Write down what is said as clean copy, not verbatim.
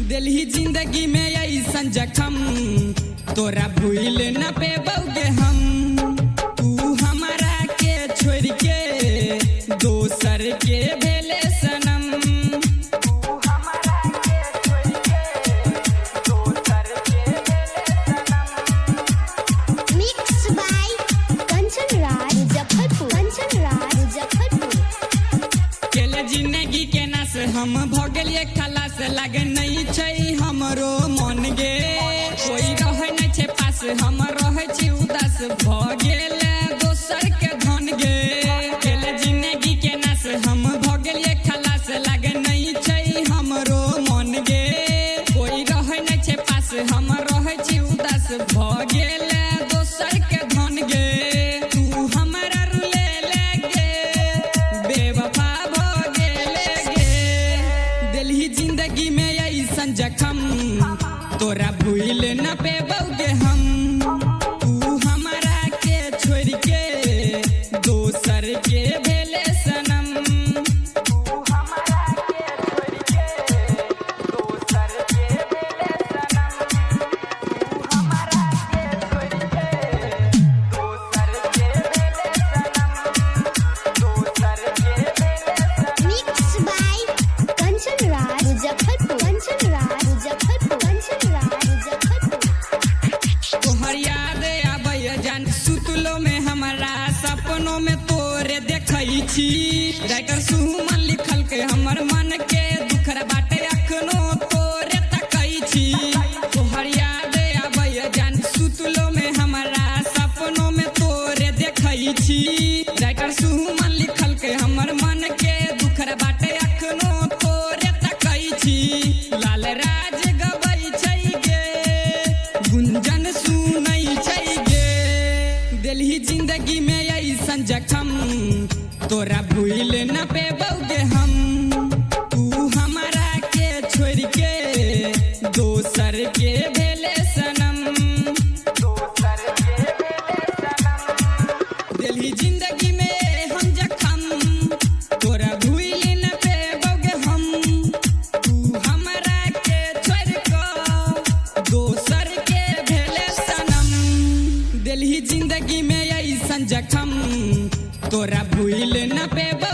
दिल्ही जिंदगी में ऐसन जखम तोरा भूल न पेबोगे हम। तू हमारा के छोड़ के दोसर के भेले सनम। Mixed by Kanchan Raj Muzaffarpur। केले जिंदगी के नास हम भगलिए खलास लगे नहीं छै हमरो मन गे। कोई रहे नहीं छे पास हम रहे छी उदास भगेल दोसर के धन गे। केले जिंदगी के नास हम भगलिए खलास लगे नहीं छै हमरो मन गे। कोई रहे नहीं छे पास हम रहे छी उदास भगेल दोसर के धन गे। तू हमरा रुले लगे बेवफा दिल्ही जिंदगी में ऐसन जखम तोरा भूल न पेबोगे हम। तू हमारा के छोड़ के दोसर के भेले सनम। Mixed by Kanchan Raj Muzaffarpur। तोहर याद आबै जान सुतलो में हमारा सपनों में तोरे देखै छी। राइटर सुमन लिखल के हमर मन के दुखर बाटे अखनो तोरे तकै छी। तोहर याद आबै जान सुतलो में हमारा सपनों में तोरे देखै छी। राइटर सुमन लिखल के हमर मन के दुखर बाटे अखनो तोरे तकै छी। लाल राज गबै छै गे गुंजन सुनै छै गे। दिल्ही जिंदगी में ऐसन जखम तोरा भूल न पेबोगे हम। तू हमारा के छोड़ के दोसर के भेले सनम। दिल्ही जिंदगी में हम जखम तोरा भूल न पेबोगे हम। तू हमारा के छोड़ के दोसर के भेले सनम। दिल्ही जिंदगी में ऐसन जखम तोरा भूल न पेबो